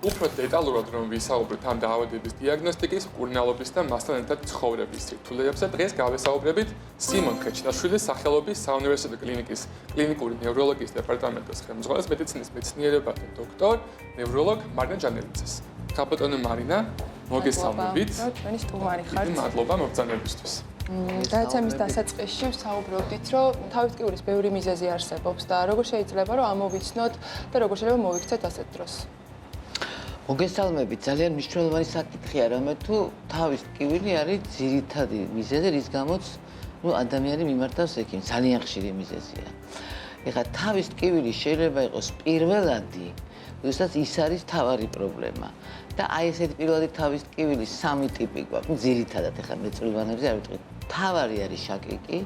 უფრო დეტალურად რომ ვისაუბროთ ამ დაავადების დიაგნოსტიკის, მკურნალობის და მასთან ერთად ცხოვრების სირთულეებზე, დღეს გავესაუბრებით სიმონ ხეჩნაშვილის სახელობის საუნივერსიტეტო კლინიკის კლინიკური ნევროლოგიის დეპარტამენტის ხელმძღვანელს, მედიცინის მეცნიერებათა დოქტორ, ნევროლოგ მარინა ჯანელიძეს. ხაბატონო მარინა, მოგესალმებით. ჩვენი სტუმარი ხართ. მადლობა მობრძანებისთვის. გადაცემის დასაწყისში ვსაუბრობდით, რომ თავისკიურის ბევრი მიზეზი არსებობს და როგორ შეიძლება რომ ამოვიცნოთ და როგორ შეიძლება მოვიქცეთ ასეთ დროს. მოგესალმებით, ძალიან მნიშვნელოვანი საკითხია, რამე თუ თავის ტკივილი არის ძირითადი მიზეზი, რის გამოც ადამიანი მიმართავს ექიმს, ძალიან ხშირი მიზეზია. ეხლა თავის ტკივილი შეიძლება იყოს პირველადი, როდესაც ის არის თავარი პრობლემა. და აი ესეთი პირველადი თავის ტკივილის სამი ტიპი გვაქვს, ძირითადად ეხლა მეწვრილვანებზე არ ვიტყვი. თავარი არის შაკიკი,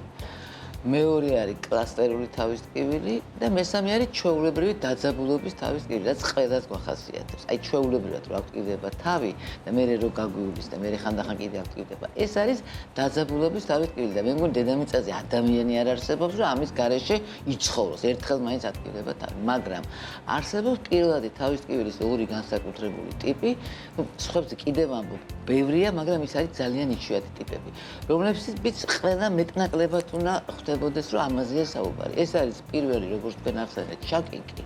მეორე არის კლასტერული თავის ტკივილი და მესამე არის ჩვეულებრივი დაძაბულობის თავის ტკივილი, რაც ყველას გვახასიათებს. აი ჩვეულებრივად რო აქტივდება თავი და მე რო გაგვივლის და მე ხანდახან კიდე აქტივდება. ეს არის დაძაბულობის თავის ტკივილი და მე მგონი დედამიწაზე ადამიანი არ არსებობს, რომ ამის გარეშე იცხოვროს. ერთხელ მაინც აქტივდება თავი, მაგრამ არსებობს პირველადი თავის ტკივილის ორი განსაკუთრებული ტიპი, სხვებზე კიდევ ამბობ, ბევრია, მაგრამ ის არის ძალიან იშვიათი ტიპები, რომლებიც ყველა მეტნაკლებად უნდა ხდებოდეს, რომ ამაზეა საუბარი. ეს არის პირველი, როგორც თქვენ ახსენეთ, შაკიკი,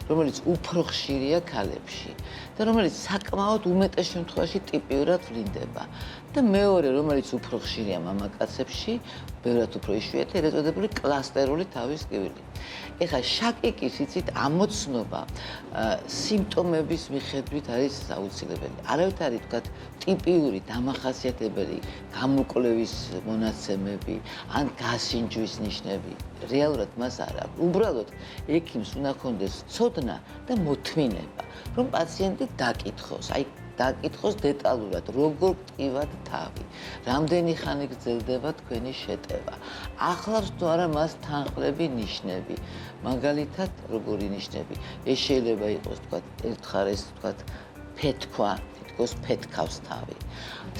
რომელიც უფრო ხშირია ქალებში და რომელიც საკმაოდ უმეტეს შემთხვევაში ტიპიურად ვლინდება. და მეორე, რომელიც უფრო ხშირია მამაკაცებში, ბევრად უფრო იშვიათი, ეს ეწოდებული კლასტერული თავის ტკივილი. ეხლა შაკიკის იცით ამოცნობა სიმპტომების მიხედვით არის აუცილებელი. არავით არის თქვა ტიპიური დამახასიათებელი გამოკვლევის მონაცემები ან გასინჯვის ნიშნები. რეალურად მას არ აქვს. უბრალოდ ექიმს უნდა ჰქონდეს ცოდნა და მოთმინება, რომ პაციენტი დაკითხოს. აი დაკითხოს დეტალურად, როგორ ტკივად თავი, რამდენი ხანი გრძელდება თქვენი შეტევა. ახლავს თუ არა მას თანხლები ნიშნები. მაგალითად, როგორი ნიშნები? ეს შეიძლება იყოს, თქვა, ერთხარეს, თქვა, ფეთქვა, თითქოს ფეთქავს თავი.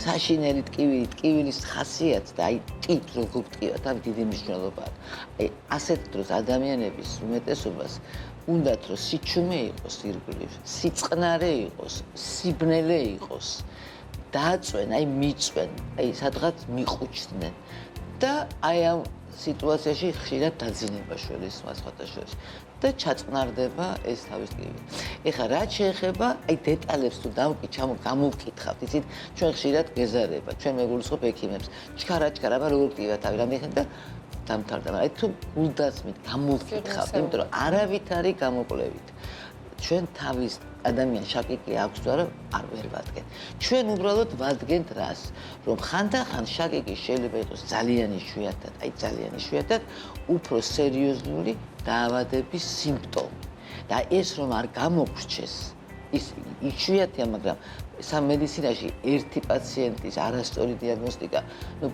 საშინელი ტკივილი, ტკივილის ხასიათი და აი ტიპ როგორ ტკივა თავი დიდი მნიშვნელობა აქვს. აი ასეთ დროს ადამიანების უმეტესობას უნდათ რომ სიჩუმე იყოს ირგვლივ, სიწყნარე იყოს, სიბნელე იყოს, დაწვენ, აი მიწვენ, აი სადღაც მიყუჩდნენ და აი ამ სიტუაციაში ხშირად დაძინება შველის სხვათა შორის და ჩაწყნარდება ეს თავის ტკივილი. ეხლა რაც შეეხება აი დეტალებს თუ გამოვკითხავთ, იცით, ჩვენ ხშირად გეზარება, ჩვენ მეგულისხმობ ექიმებს, ჩქარა, აბა როგორ ტკივა თავი, რამდენი ხანი და დამთავრდა. აი თუ გულდასმით გამოვკითხავთ, იმიტომ რომ არავით არის გამოკვლევით. ჩვენ თავის ადამიანს შაკიკი აქვს თუ არა, არ ვერ ვადგენ. ჩვენ უბრალოდ ვადგენთ რას, რომ ხანდახან შაკიკი შეიძლება იყოს ძალიან იშვიათად, აი ძალიან იშვიათად, უფრო სერიოზული დაავადების სიმპტომი. და ეს რომ არ გამოგრჩეს, ის იშვიათია, მაგრამ სამედიცინაში ერთი პაციენტის არასწორი დიაგნოსტიკა,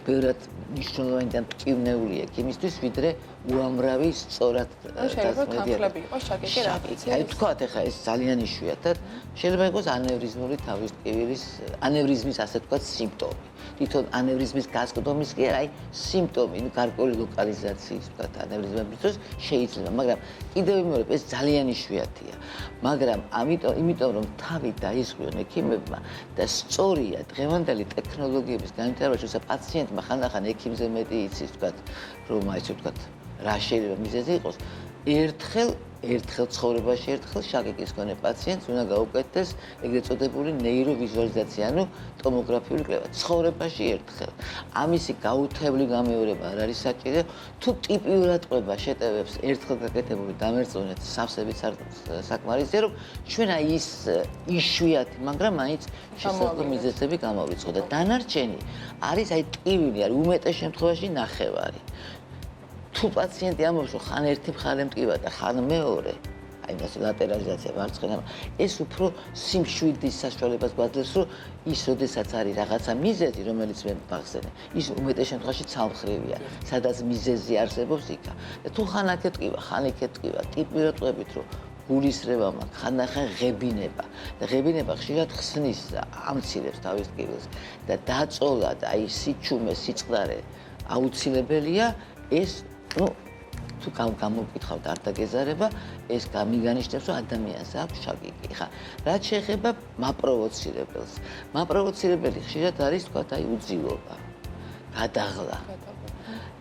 ბევრად მნიშვნელოვანი და მტკივნეულია ექიმისთვის, ვიდრე უამრავი სწორად თანხლები იყოს შაკიკი რა ვიცი. აი თქვათ, ეხლა ეს ძალიან იშვიათად შეიძლება იყოს ანევრიზმული თავის ტკივილის, ანევრიზმის ასე თქვათ სიმპტომი. თვითონ ანევრიზმის გასკდომის კი არა, აი სიმპტომი, გარკვეული ლოკალიზაციის თქვათ ანევრიზმების დროს შეიძლება, მაგრამ კიდევ ვიმეორებ, ეს ძალიან იშვიათია. მაგრამ იმიტომ რომ თავი დაისხვრიონ ექიმებმა და სწორია დღევანდელი ტექნოლოგიების განვითარებაში, როცა პაციენტმა ხანდახან ექიმზე მეტი იცის, თქვათ, რომ აი ესე თქვათ, რა შეიძლება მიზეზი იყოს, ერთხელ ცხოვრებაში ერთხელ შაკიკის მქონე პაციენტს უნდა გაუკეთდეს ეგრეთ წოდებული ნეიროვიზუალიზაცია, ანუ ტომოგრაფიული კვლევა. ცხოვრებაში ერთხელ. ამისი გაუთვლელი გამეორება არ არის საჭირო, თუ ტიპიურად ყובה შეტევებს ერთხელ გაკეთებული დამერწმუნეთ, სავსებით საკმარისია, რომ ჩვენ აი ის იშვიათი, მაგრამ მაინც შესაძლო მიზეზები გამოვრიცხოთ და დანარჩენი არის აი ტკივილი, არის უმეტეს შემთხვევაში ნახევარი. თუ პაციენტი ამბობს, რომ ხან ერთი მხარე მტკივა და ხან მეორე, აი ეს ლატერალიზაცია მარცხენა, ეს უფრო სიმშვიდის საშუალებას გვაძლევს, რომ ის როდესაც არის რაღაცა მიზეზი, რომელიც მე ვახსენე, ის უმეტეს შემთხვევაში ცალმხრივია, სადაც მიზეზი არსებობს იქა. და თუ ხან აქ ეტკივა, ხან იქ ეტკივა, ტიპიურად ყვებით, რომ გულისრევა მაქვს, ხანდახან ღებინება და ღებინება ხშირად ხსნის ამცირებს თავის ტკივილს და დაწოლა და აი სიჩუმე, სიწყდარე აუცილებელია ეს თუ გამოვკითხავთ არ დაგეზარება, ეს გამიგანიშნებს, რომ ადამიანს აქვს შაკიკი. ხა, რაც შეეხება მაპროვოცირებელს. მაპროვოცირებელი ხშირად არის, თქვათ, აი უძილობა, გადაღლა.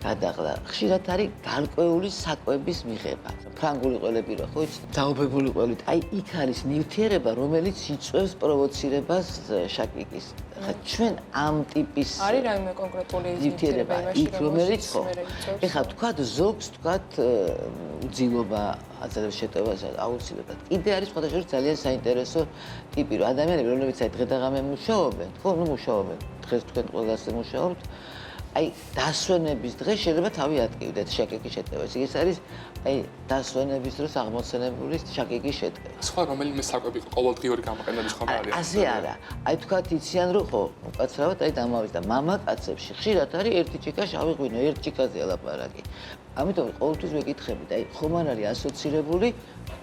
გადაღლა. ხშირად არის გარკვეული საკვების მიღება. ფრანგული ყველები რა ხო იცი? დაობებული ყველით. აი იქ არის ნივთიერება, რომელიც იწვევს პროვოცირებას შაკიკის. ხა ჩვენ ამ ტიპის არის რაიმე კონკრეტული ნივთიერება იქ რომელიც ხო. ეხლა თქვათ ზოგს თქვათ უძილობა აძლევს შეტევას აუცილებლად. კიდე არის სხვადასხვა ძალიან საინტერესო ტიპი, რომ ადამიანები რომლებიც აი დღე-დღე მუშაობენ, ხო, ნუ მუშაობენ. დღეს თქვენ ყველასე მუშაობთ. აი დასვენების დღე შეიძლება თავი ატკივდეთ შაკიკის შეტევას. ეს არის აი დასვენების დროს აღმოცენებული შაკიკის შეტევა. სხვა რომელიმე საკვები ყოველდღიური გამოყენების ხომ არის? ასე არა. აი თქვათ იციან რომ ხო, უკაცრავად აი დამავიდა მამაკაცებში ხშირად არის ერთი ჭიქა შავი ღვინო, ერთ ჭიქაზე ლაპარაკი. ამიტომ ყოველთვის ვეკითხებით, აი ხომ არ არის ასოცირებული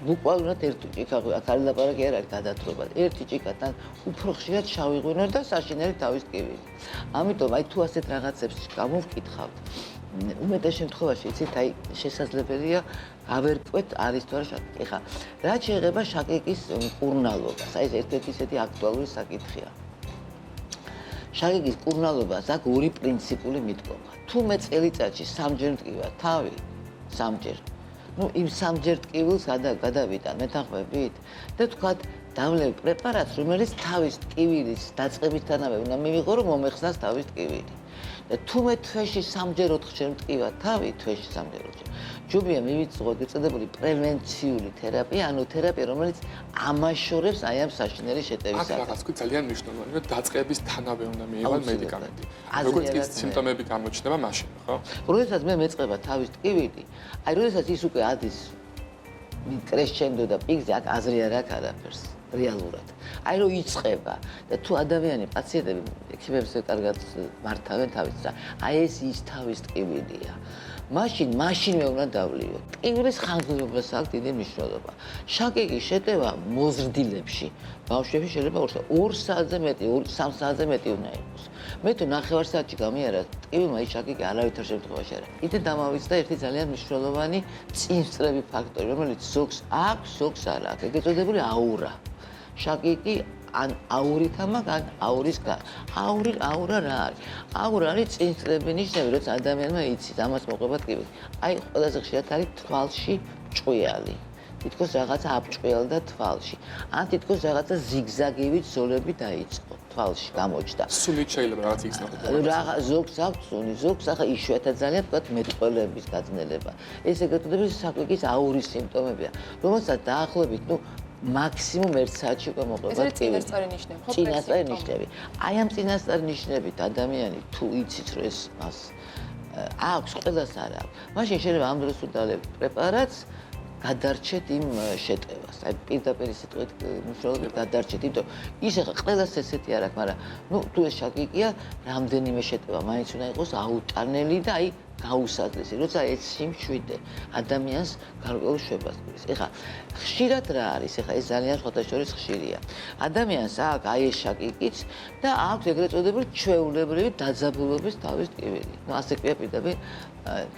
ბუკვალურად ერთი ჭიქა, აქ არის ლაპარაკი არ არის გადათრობა. ერთი ჭიქათან უფრო ხშირად შავი ღვინო და საშინელი თავის ტკივილი. ამიტომ აი თუ ასეთ რაღაცებს გამოვკითხავთ, უმეტეს შემთხვევაში იცით, აი შესაძლებელია გავერკვეთ არის თუ არა შაკიკი. ხა, რაც შეეხება შაკიკის მკურნალობას, აი ეს ერთ-ერთი ისეთი აქტუალური საკითხია. შაკიკის მკურნალობას აქვს ორი პრინციპული მიდგომა. თუ მე წელიწადში სამჯერ მტკივა თავი, სამჯერ. ნუ იმ სამჯერ ტკივილს გადავიტან მეთანხმებით და თქვათ დავლევ პრეპარატს, რომელიც თავის ტკივილის დაწყებისთანავე უნდა მივიღო, რომ მომეხსნას თავის ტკივილი. და თუ მე თვეში 3-ჯერ 4-ჯერ მტკივა თავი, თვეში 3-ჯერ 4-ჯერ. ჯობია მივიწყოთ ეწოდებული პრევენციული თერაპია, ანუ თერაპია, რომელიც ამაშორებს აი ამ საშინელი შეტევისას. აქ რაღაც ძალიან მნიშვნელოვანია, რომ დაწყებისთანავე უნდა მიიღონ მედიკამენტი. როგორც კი სიმპტომები გამოჩნდება მაშინ, ხო? როდესაც მე მეწყება თავის ტკივილი, აი როდესაც ის უკვე ადის კრესჩენდო და პიკზე, აქ აზრი არ აქვს არაფერს. რეალურად. აი რომ იწყება და თუ ადამიანი პაციენტები ექიმებს კარგად მართავენ თავის და აი ეს ის თავის ტკივილია. მაშინვე უნდა დავლიოთ. ტკივილის ხანგრძლივობას აქვს დიდი მნიშვნელობა. შაკიკის შეტევა მოზრდილებში ბავშვებში შეიძლება 2 საათზე მეტი, 3 საათზე მეტი უნდა იყოს. მე თუ 9 საათში გამიარა ტკივილმა ის შაკიკი არავითარ შემთხვევაში არა. კიდე დამავიწყდა ერთი ძალიან მნიშვნელოვანი წინსწრები ფაქტორი, რომელიც ზოგს აქვს, ზოგს არ აქვს. ეგ ეწოდებული აურა. შაკიკი ან აურით ამაქვს, ან აურის გან. აურა რა არის? აურა არის წინსწრები ნიშნები, როცა ადამიანმა იცის, ამას მოყვება ტკივილი. აი, ყველაზე ხშირად არის თვალში ჭყვიალი. თითქოს რაღაცა აბჭყვიალდა თვალში. ან თითქოს რაღაცა ზიგზაგივით ზოლები დაიწყო თვალში გამოჩნდა. სუნით შეიძლება რაღაც იცნო. ზოგს აქვს სუნი, ზოგს ახლა იშვიათად ძალიან თქვათ მეტყველების გაძნელება. ეს ეგრეთ წოდებული შაკიკის აურის სიმპტომებია, რომელსაც დაახლოებით, ნუ მაქსიმუმ 1 საათში უკვე მოყვება ტკივილი. ეს წინასწარი ნიშნები, ხო? წინასწარი ნიშნები. აი ამ წინასწარი ნიშნებით ადამიანი თუ იცით, რომ ეს მას აქვს, ყველას არ აქვს. მაშინ შეიძლება ამ დროს უდალებ პრეპარატს, გადარჩეთ იმ შეტევას. აი პირდაპირ სიტყვით მნიშვნელობით გადარჩეთ, იმიტომ ის ახლა ყველას ესეთი არ აქვს, მაგრამ ნუ თუ ეს შაკიკია, რამდენიმე შეტევა მაინც უნდა იყოს აუტანელი და აი გაუსაძლისი, როცა ეს სიმშვიდე ადამიანს გარკვეულ შვებას გვრის. ეხლა ხშირად რა არის? ეხლა ეს ძალიან შეხოთაშორის ხშირია. ადამიანს აქვს აი ეს შაკიკიც და აქვს ეგრეთ წოდებული ჩვეულებრივი დაძაბულობის თავის ტკივილი. ნუ ასე ქვია პირდაპირ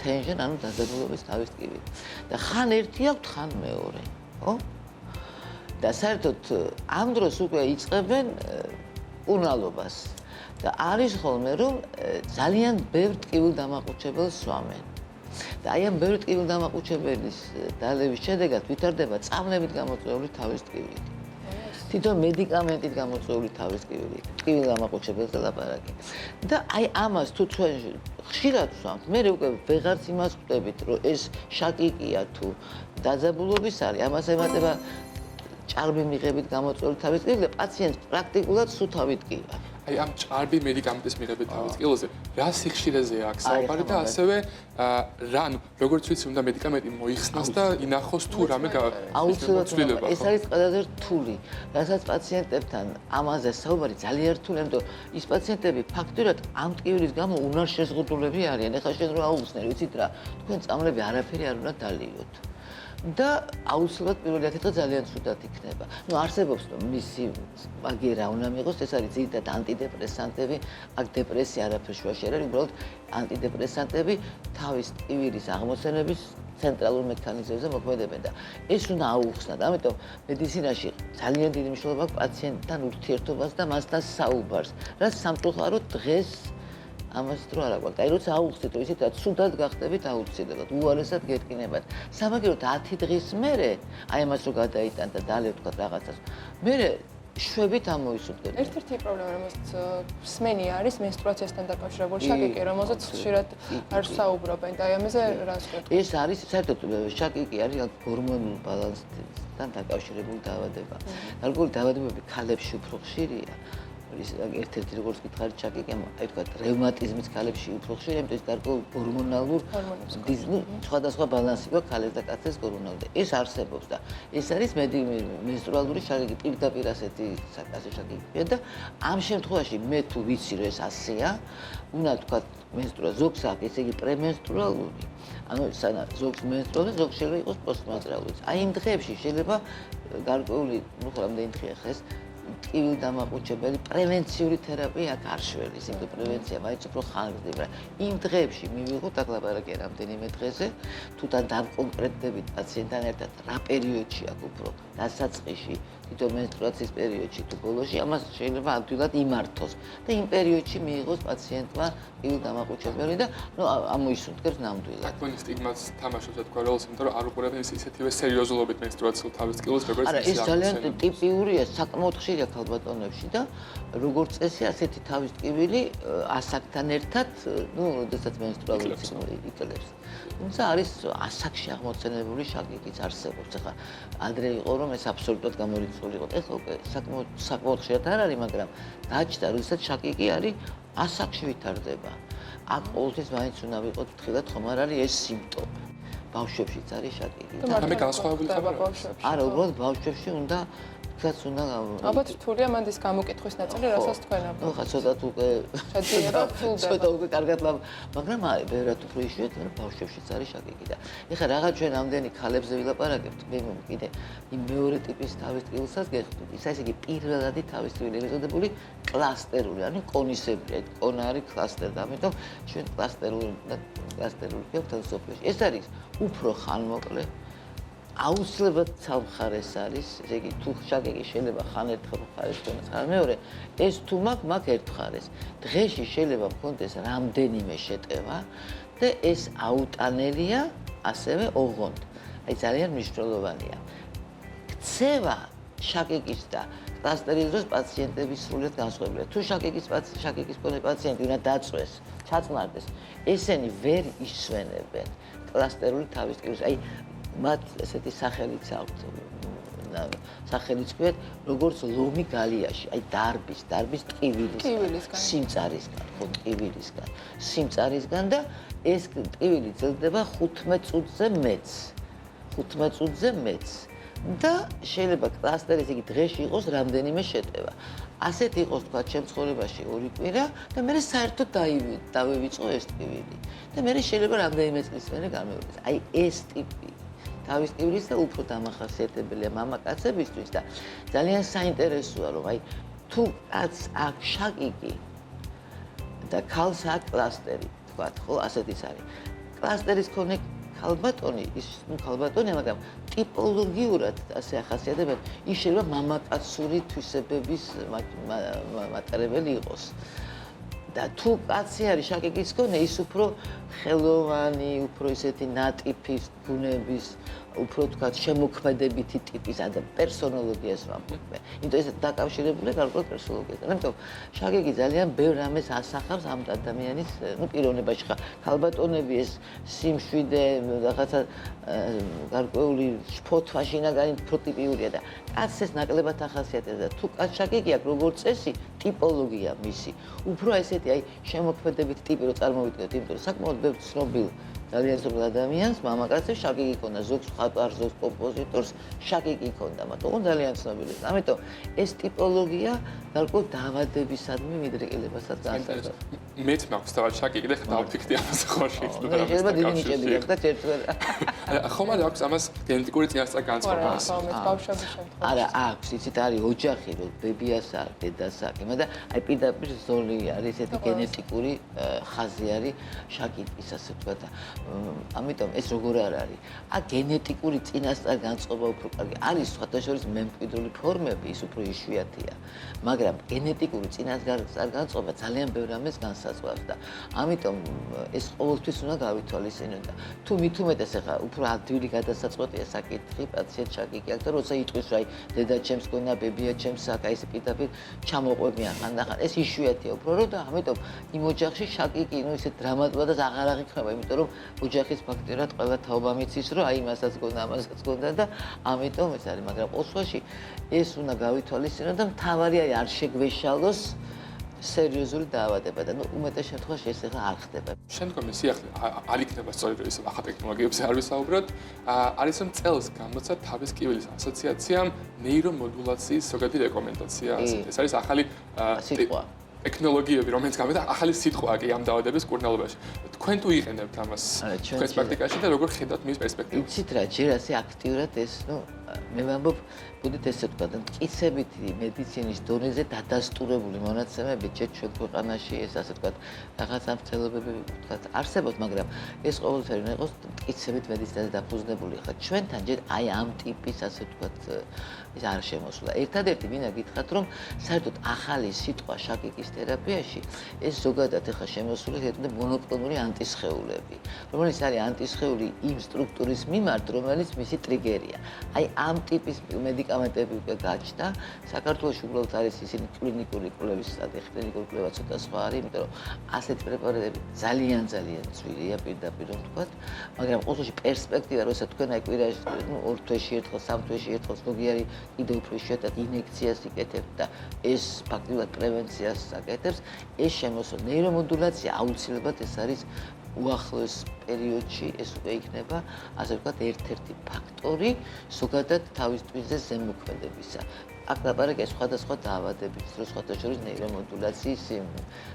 tension, ანუ დაძაბულობის თავის ტკივილი. და ხან ერთი აქვს, ხან მეორე, ხო? და საერთოდ ამ დროს უკვე იწყებენ მკურნალობას. და არის ხოლმე რომ ძალიან ბევრ ტკივილ დამაყუჩებელს სვამენ. და აი ამ ბევრ ტკივილ დამაყუჩებელის დალევის შედეგად ვითარდება წამლებით გამოწვეული თავის ტკივილი. თვითონ მედიკამენტით გამოწვეული თავის ტკივილი, ტკივილ დამაყუჩებელს ლაპარაკი. და აი ამას თუ ჩვენ ხშირად ვსვამთ, მე უკვე ვეღარც იმას ვხვდებით, რომ ეს შაკიკია თუ დაძაბულობის არის, ამას ემატება ჭარბი მიღებით გამოწვეული თავის ტკივილი და პაციენტს პრაქტიკულად სულ თავი ტკივა. აი ამ ჭარბი მედიკამენტის მიღებით თავის ტკივილზე რა სიხშირეზე აქვს საუბარი და ასევე რა ანუ როგორც ვიცი უნდა მედიკამენტი მოიხსნას და ინახოს თუ რამე აუცილებლად ეს არის ყველაზე რთული რასაც პაციენტებთან ამაზე საუბარი ძალიან რთული ამიტომ ის პაციენტები ფაქტურად ამ ტკივილის გამო უნარშეზღუდულები არიან ეხლა შენ რა აუხსნე ვიცით რა თქვენ წამლები არაფერი არ უნდა დალიოთ და აუცილებლად პირველი ათი ძალიან ცუდად იქნება. ნუ არსებობს მისი მაგერა უნდა მიიღოს, ეს არის ძირითადად ანტიდეპრესანტები, აქ დეპრესია არაფერ შუაში არ არის, უბრალოდ ანტიდეპრესანტები თავის ტკივილის აღმოცენების ცენტრალურ მექანიზმებზე მოქმედებენ და ეს უნდა აუხსნათ. ამიტომ მედიცინაში ძალიან დიდი მნიშვნელობა აქვს პაციენტთან ურთიერთობას და მასთან საუბარს, რაც სამწუხაროდ დღეს ამას დრო არ აქვს. აი როცა აუხსნით, რომ ისეთ ცუდად გახდებით აუცილებლად, უარესად გეტკინებათ. სამაგიეროდ 10 დღის მერე აი ამას რო გადაიტან და დალევ თქვა რაღაცას. მერე შვებით ამოისურვებთ. ერთ-ერთი პრობლემა, რომელსაც სმენი არის menstruatsiasთან დაკავშირებული შაკიკი, რომელზეც ხშირად არ საუბრობენ და აი ამაზე რას გეტყვით? ეს არის საერთოდ შაკიკი არის ჰორმონულ ბალანსთან დაკავშირებული დაავადება. გარკვეული დაავადებები ქალებში უფრო ხშირია. ერთ-ერთი როგორც გითხარით შაკიკი, აი თქვა რევმატიზმის ქალებში უფრო ხშირია, იმიტომ ის გარკვეულ ჰორმონალურ სხვადასხვა ბალანსი გვაქვს ქალებს და კაცებს ჰორმონალურად. ეს არსებობს და ეს არის menstruალური შაკიკი, პირდაპირ ასეთი შაკიკია და ამ შემთხვევაში მე თუ ვიცი რომ ეს ასეა, უნდა თქვა menstrual ზოგს აქვს, ესე იგი პრემენსტრუალური. ანუ ზოგს menstrual, ზოგს შეიძლება იყოს პოსტმენსტრუალური. აი იმ დღეებში შეიძლება გარკვეული, ნუ რამდენი დღეა ხეს ტკივილი დამაყუჩებელი პრევენციული თერაპია აქ არ შველის, იმიტომ პრევენცია მაინც უფრო ხანგრძლივია. იმ დღეებში მივიღოთ აკლაპარაკე რამდენიმე დღეზე, თუთან დავკონკრეტდებით პაციენტთან ერთად რა პერიოდში აქვს უფრო დასაწყისში, თვითონ menstruაციის პერიოდში თუ ბოლოში, ამას შეიძლება ადვილად იმართოს და იმ პერიოდში მიიღოს პაციენტმა ტკივილი დამაყუჩებელი და ნუ ამოისუნთქებს ნამდვილად. თქვენი სტიგმაც თამაშობს თქვა როლს, იმიტომ რომ არ უყურებენ ისეთივე სერიოზულობით menstruatsiულ თავის ტკივილს, როგორც არა, ეს ძალიან ტიპიურია, საკმაოდ ხშირია ქალბატონებში და როგორც წესი ასეთი თავის ტკივილი ასაკთან ერთად, ნუ, როდესაც menstruatsiულ ციკლი იკლებს. თუმცა არის ასაკში აღმოცენებული შაკიკიც არსებობს. ახლა ადრე იყო რომ ეს აბსოლუტურად გამორიცხული იყო. ეხლა უკვე საკმაოდ ხშირად არ არის, მაგრამ დაჩნდა, როდესაც შაკიკი არის ასაკში ვითარდება. აქ ყოველთვის მაინც უნდა ვიყოთ ფრთხილად, ხომ არ არის ეს სიმპტომი. ბავშვებშიც არის შაკიკი. ამე განსხვავებული ხდება. არა, უბრალოდ ბავშვებში უნდა უნდა ალბათ რთულია მანდის გამოკითხვის ნაწილი, რასაც თქვენ ამბობთ. ნუ ხა ცოტა უკვე შეძიება ფულდება. ცოტა უკვე კარგად მაგრამ არის ბევრად უფრო იშვიათი, მაგრამ ბავშვებშიც არის შაკიკი და ეხლა რაღაც ჩვენ ამდენი ქალებზე ვილაპარაკებთ, მე კიდე იმ მეორე ტიპის თავის ტკივილსაც გეხდით. ისე იგი პირველადი თავის ტკივილი ეზოდებული კლასტერული, ანუ კონისებრი, აი კონა არის კლასტერი და ამიტომ ჩვენ კლასტერული გვაქვს სოფლიოში. ეს არის უფრო ხანმოკლე აუცილებლად სამხარეს არის, ესე იგი თუ შაკიკი შეიძლება ხან ერთხელ მხარეს ქონდეს, ხან მეორე, ეს თუ მაქვს ერთ მხარეს. დღეში შეიძლება მქონდეს რამდენიმე შეტევა და ეს აუტანელია ასევე ოღონდ. აი ძალიან მნიშვნელოვანია. ქცევა შაკიკის და კლასტერის დროს პაციენტების სრულიად განსხვავებულია. თუ შაკიკის მქონე პაციენტი უნდა დაწვეს, ჩაწნარდეს, ესენი ვერ ისვენებენ კლასტერული თავის ტკივილს. აი მათ ესეთი სახელიც აქვს, სახელიც ქვიათ, როგორც ლომი გალიაში, აი დარბის ტკივილისგან, სიმწარისგან, ხო ტკივილისგან, სიმწარისგან და ეს ტკივილი ძლდება 15 წუთზე მეც. და შეიძლება კლასტერი ესე იგი დღეში იყოს რამდენიმე შეტევა. ასეთ იყოს თქვა ჩემ ცხოვრებაში 2 კვირა და მე საერთოდ დავივიწყო ეს ტკივილი. და მე შეიძლება რამდენიმე წლის მერე გამოვიდეს. აი ეს ტიპი თავის ტკივილის და უფრო დამახასიათებელია მამაკაცებისთვის და ძალიან საინტერესოა რომ აი თუ კაც აქვს შაკიკი და ქალს აქვს კლასტერი, თქვათ, ხო, ასეთის არის. კლასტერის მქონე ქალბატონი, მაგრამ ტიპოლოგიურად ასე ახასიათებენ, ის შეიძლება მამაკაცური თვისებების მატარებელი იყოს. და თუ კაცი არის შაკიკის მქონე, ის უფრო ხელოვანი, უფრო ისეთი ნატიფის, ბუნების, უფრო თქვათ შემოქმედებითი ტიპის პერსონოლოგიას ვამბობ. იმიტომ ეს დაკავშირებულია გარკვეულ პერსონოლოგიასთან. ამიტომ შაკიკი ძალიან ბევრ რამეს ასახავს ამ ადამიანის, პიროვნებაში. ქალბატონები ეს სიმშვიდე, რაღაცა გარკვეული შფოთვა, შინაგანი უფრო ტიპიურია და კაცს ეს ნაკლებად ახასიათებს და თუ კაც შაკიკი აქვს როგორც წესი, ტიპოლოგია მისი. უფრო ესეთი აი შემოქმედებითი ტიპი რო წარმოვიდგინოთ, იმიტომ რომ საკმაოდ ბევრ ცნობილ ძალიან ზოგ ადამიანს მამაკაცებს შაკიკი ჰქონდა, ზოგს მხატვარს, ზოგს კომპოზიტორს შაკიკი ჰქონდა, მაგრამ ძალიან ცნობილი. ამიტომ ეს ტიპოლოგია გარკვეულ დაავადებისადმი მიდრეკილებასაც განსაზღვრავს. მეც მაქვს თავად შაკი და დავფიქრდი ამას ხორში შეიძლება დიდი ნიჭები გქონდათ ერთგვარ. ხომ არ აქვს ამას გენეტიკური წინასწარ განწყობა? არა, აქვს, იცით, არის ოჯახი, რომ ბებიას აქვს, დედას აქვს, მაგრამ აი პირდაპირ ზოლი არის ესეთი გენეტიკური ხაზი არის შაკიტის, ასე ვთქვათ. ამიტომ ეს როგორ არ არის? გენეტიკური წინასწარ განწყობა უფრო კარგი. არის სხვათა შორის მემკვიდრული ფორმები, ის უფრო იშვიათია. მაგრამ გენეტიკური წინასწარ განწყობა ძალიან ბევრ რამეს განსაზღვრავს და ამიტომ ეს ყოველთვის უნდა გავითვალისწინოთ და თუ მით უმეტეს ახლა უფრო ადვილი გადასაწყვეტია საკითხი პაციენტ შაკიკი აქვს და როცა იტყვის რომ აი დედა ჩემს გონა ბებია ჩემს აქ აი ეს პირდაპირ ჩამოყვებიან ხანდახან ეს იშვიათია უფრო რომ და ამიტომ იმ ოჯახში შაკიკი ნუ ისე დრამატულად აღარ აღიქმება იმიტომ რომ ოჯახის ფაქტურად ყველა თაობა მიცის რომ აი მასაც გონა ამასაც გონდა და ამიტომ ეს არის მაგრამ ყოველში ეს უნდა გავითვალისწინოთ და მთავარი არის არ შეგვეშალოს სერიოზული დაავადება და ნუ უმეტეს შემთხვევაში ეს ახლა არ ხდება. შემდგომი სიახლე არ იქნება სწორედ ის ახალ ტექნოლოგიებზე არ ვისაუბროთ. არის რომ წელს გამოცა თავის კივილის ასოციაციამ ნეირომოდულაციის ზოგადი რეკომენდაცია. ეს არის ახალი სიტყვა. ტექნოლოგიები, რომელიც გამოიცა ახალი სიტყვაა კი ამ დაავადების კურნალობაში. თქვენ თუ იყენებთ ამას თქვენს პრაქტიკაში და როგორ ხედავთ მის პერსპექტივას? იცით რა, ჯერ ასე აქტიურად ეს, ნუ მე ვამბობ, ბუდით ესე ვთქვა, მტკიცებითი მედიცინის დონეზე დადასტურებული მონაცემები ჯერ ჩვენ ქვეყანაში ეს ასე ვთქვა, რაღაც ამცელობები ვთქვა, არსებობს, მაგრამ ეს ყოველთვის უნდა იყოს მტკიცებით მედიცინაზე დაფუძნებული. ხა ჩვენთან ჯერ აი ამ ტიპის ასე ვთქვა ეს არ შემოსულა. ერთადერთი მინდა გითხრათ, რომ საერთოდ ახალი სიტყვა შაკიკის თერაპიაში ეს ზოგადად ახლა შემოსული ერთადერთი მონოკლონური ანტისხეულები, რომელიც არის ანტისხეული იმ სტრუქტურის მიმართ, რომელიც მისი ტრიგერია. აი ამ ტიპის მედიკამენტები უკვე გაჩნდა. საქართველოში უბრალოდ არის ისინი კლინიკური კვლევის სტადია, კლინიკური კვლევა ცოტა სხვა არის, იმიტომ რომ ასეთი პრეპარატები ძალიან ძვირია პირდაპირ რომ ვთქვათ, მაგრამ ყოველში პერსპექტივა, როცა თქვენ აი კვირაში, ნუ 2 თვეში ერთხელ, 3 თვეში ერთხელ ზოგიერთი კიდევ უფრო იშვიათად ინექციას იკეთებთ და ეს ფაქტიურად პრევენციას აკეთებს, ეს შემოსულ ნეირომოდულაცია აუცილებლად ეს არის უახლოეს პერიოდში ეს უკვე იქნება, ასე ვთქვათ, ერთ-ერთი ფაქტორი ზოგადად თავის ტვინზე ზემოქმედებისა. აქ ლაპარაკია სხვადასხვა დაავადების, რო სხვათა შორის ნეირომოდულაციის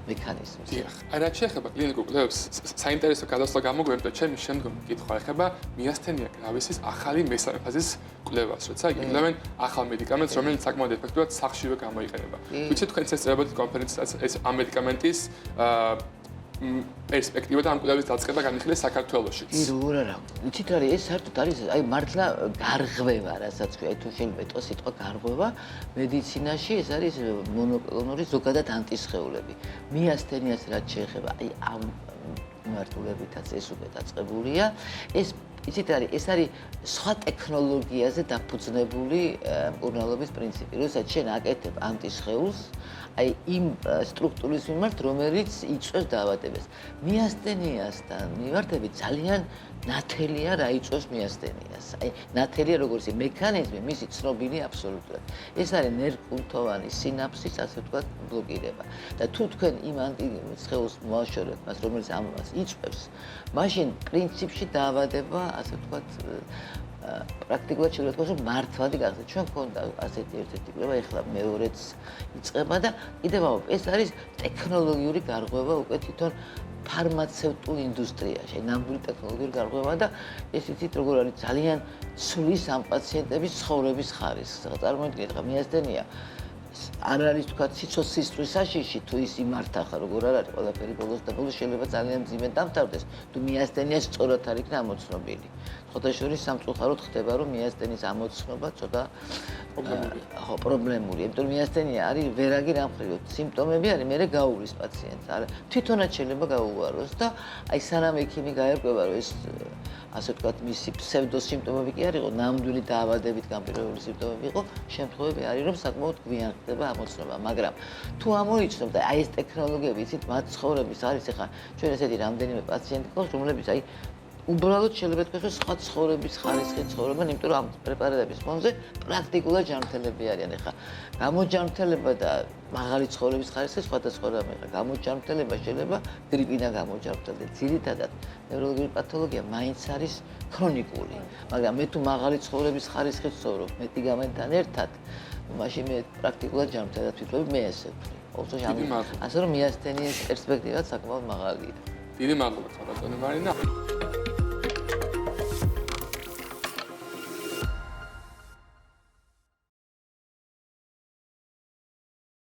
მექანიზმის. დიახ, აი რაც შეეხება კლინიკურ კვლევებს, საინტერესო გადასვლა გამოგვერდა ჩემი შემდგომი კითხვა ეხება მიასთენია გრავისის ახალი მესამე ფაზის კვლევას, როცა იგებენ ახალ მედიკამენტს, რომელიც საკმაოდ ეფექტურად სახლშივე გამოიყენება. ვიცით თქვენ წესწრებოდით კონფერენციას ეს ამ მედიკამენტის პერსპექტივა და ამ კვლევის დაწყება განიხილეს საქართველოშიც. როგორ არა. იცით რა, ეს საერთოდ არის აი მართლა გარღვევა, რასაც ქვია, თუ შეიძლება ეტყოს სიტყვა გარღვევა, მედიცინაში ეს არის მონოკლონური ზოგადად ანტისხეულები. მიასთენიას რაც შეეხება, აი ამ მიმართულებითაც ეს უკვე დაწყებულია. იცით არის, ეს არის სხვა ტექნოლოგიაზე დაფუძნებული მკურნალობის პრინციპი. როდესაც შენ აკეთებ ანტისხეულს, აი იმ სტრუქტურის მიმართ, რომელიც იწვევს დაავადებას. მიასთენიასთან მიმართებით ძალიან ნათელია რა იწვევს მიასთენიას. აი ნათელია როგორც მექანიზმი, მისი ცნობილი აბსოლუტურად. ეს არის ნერვკუნთოვანი სინაფსის, ასე ვთქვათ, ბლოკირება. და თუ თქვენ იმ ანტისხეულს მოაშორებთ მას, რომელიც ამას იწვევს, მაშინ პრინციპში დაავადება, ასე ვთქვათ, პრაქტიკულად შეიძლება ითქვას, რომ მართლადი გახდა. ჩვენ გვქონდა ასეთი ერთ-ერთი კვლევა, ეხლა მეორეც იწყება და კიდევ ამბობ, ეს არის ტექნოლოგიური გარღვევა უკვე თვითონ ფარმაცევტულ ინდუსტრიაში, ნამდვილი ტექნოლოგიური გარღვევა და ეს იცით როგორ არის ძალიან ცვლის ამ პაციენტების ცხოვრების ხარისხს. წარმოიდგინეთ, ხა მიასთენია არ არის თქვა სიცოცხლის საშიში თუ ის იმართა ხა როგორ არ არის ყველაფერი ბოლოს და ბოლოს შეიძლება ძალიან მძიმე დამთავრდეს თუ მიასთენია სწორად არ იქნა ამოცნობილი. ხოთა შორის სამწუხაროდ ხდება რომ მიასთენის ამოცნობა ცოტა პრობლემურია. იმიტომ რომ მიასთენია არის ვერაგი რამხრივ სიმპტომები არის მე გაუვლის პაციენტს. არა თვითონაც შეიძლება გაუვაროს და აი სანამ ექიმი გაერკვევა რომ ეს ასე ვთქვათ მისი ფსევდოსიმპტომები კი არ იყო ნამდვილი დაავადებით განპირობებული სიმპტომები იყო შემთხვევები არის რომ საკმაოდ გვიან ხდება ამოცნობა მაგრამ თუ ამოიცნობ და აი ეს ტექნოლოგიები იცით მათ ცხოვრების არის ახლა ჩვენ ესეთი რამდენიმე პაციენტი ყავს რომლებიც აი უბრალოდ შეიძლება თქვას რომ სხვა ცხოვრების ხარისხი ცხოვრობენ იმიტომ რომ ამ პრეპარატების ფონზე პრაქტიკულად ჯანმრთელები არიან ახლა გამოჯანმრთელება და მაღალი ცხოვრების ხარისხი სხვადასხვა რამეა გამოჯანმრთელება შეიძლება გრიპიდან გამოჯანმრთელდეს ძირითადად ნევროლოგიური პათოლოგია მაინც არის ქრონიკული მაგრამ მე თუ მაღალი ცხოვრების ხარისხით ვცხოვრობ მედიკამენტთან ერთად მაშინ მე პრაქტიკულად ჯანმრთელად ვიტყვი მე ესე ვთქვი ყოველთვის დიდი მადლობა. ასე რომ მიასთენიეს პერსპექტივა საკმაოდ მაღალია. დიდი მადლობა, ბატონო მარინა.